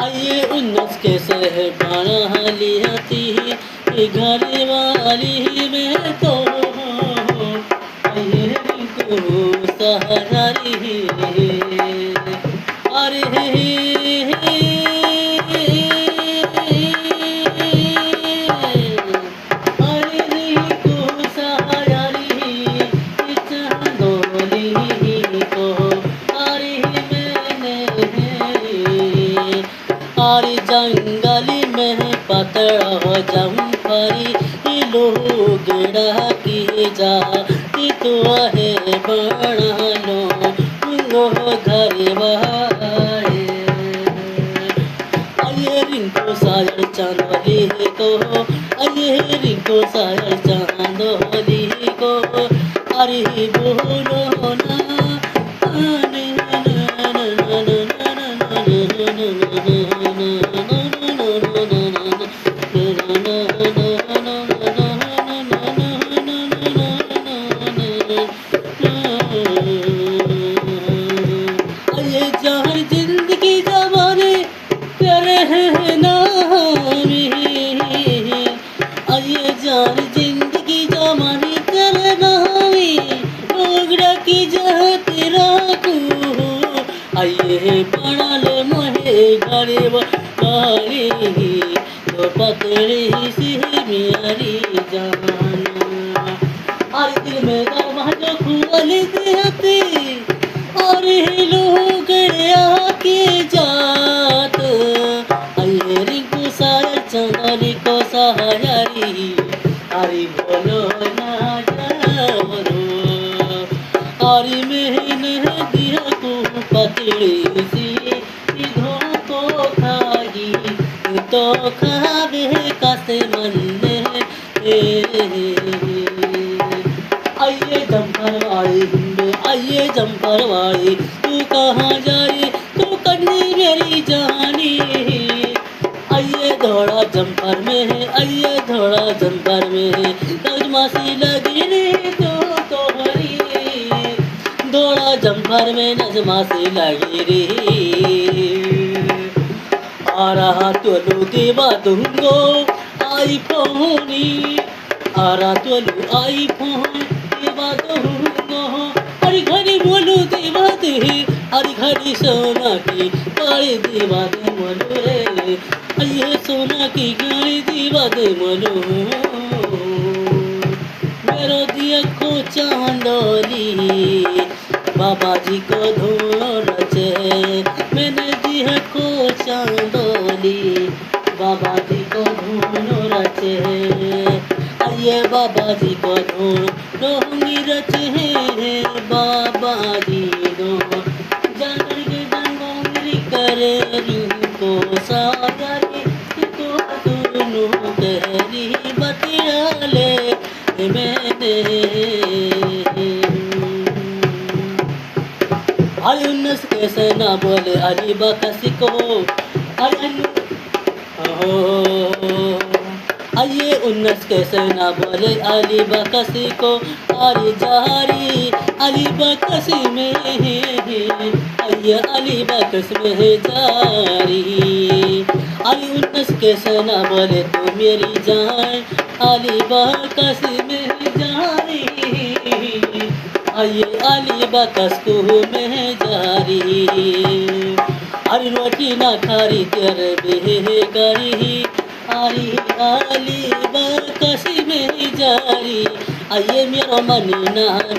आइए उन्नस के सहबाना हालियाती घर वाली में तो आइए रिंकू सहारी अरे अरे रिंकू सहारी चांदोली को अरे मैंने और जंगली में पतड़ा जम्फरी लोग की जाती तो है बना लो घर बहारे आइए रिंको सायर चांदोली को आइए रिंको सायर चांदोली को अरे बोलो ना ये जहर जिंदगी जमाने तेरे है नामी ये जहर जिंदगी जमाने तेरे नामी डोगरा की जह तेरा को आइए बना ले मोहे गरीब काली तो पकड़ी सी मेरी जाना और दिल में दरवाजा खोल देते और लोग आके जात आइए रिंकू सायर चांदोली को सहारी अरे बोलो ना जाओ और मैंने दिया को पकड़ी सी धो खागी तो खावे कसे मन आइए जम्पर वाली आइए जम्पर वाली तू कहाँ जाए तू कन्नी मेरी जानी आइए धोड़ा जम्पर में है आइए धोड़ा जम्पर में है नजमासी लगी रे तो भरी धोड़ा जम्पर में नजमासी लगी रे आ रहा तो लो देवा दूंगो आई फोनी आ रहा तो लो आई फोन देवा दूंगो अरे घड़ी बोलू देवा दे अरे घड़ी सोना की गाड़ी देवा दे मनो रे ये सोना की गाड़ी देवा दे मनो मेरो दिया को चांदोली बाबा जी को धो रचे मैंने दिया को चांदोली बाबा जी को धो रचे आइए बाबा जी को धो रचे बाबा जी दो जानर के डंगोरी करे रिंको सागरी तो दोनों कहरी बतिया ले मैंने अरे उन्नस कैसे ना बोले अली बकसी को आइए उन्नस कैसे ना बोले अली बकसी को अरे जारी अली बकसी में आइए अली बकस में है जारी अली उन्नस कैसे ना बोले तू मेरी जान अली बकसी में है जारी आइए अली बकस को में जारी अरे रोटी ना खारी तेरे बेहे करी अरे अली बकसी में जारी आइए मेरा मन ना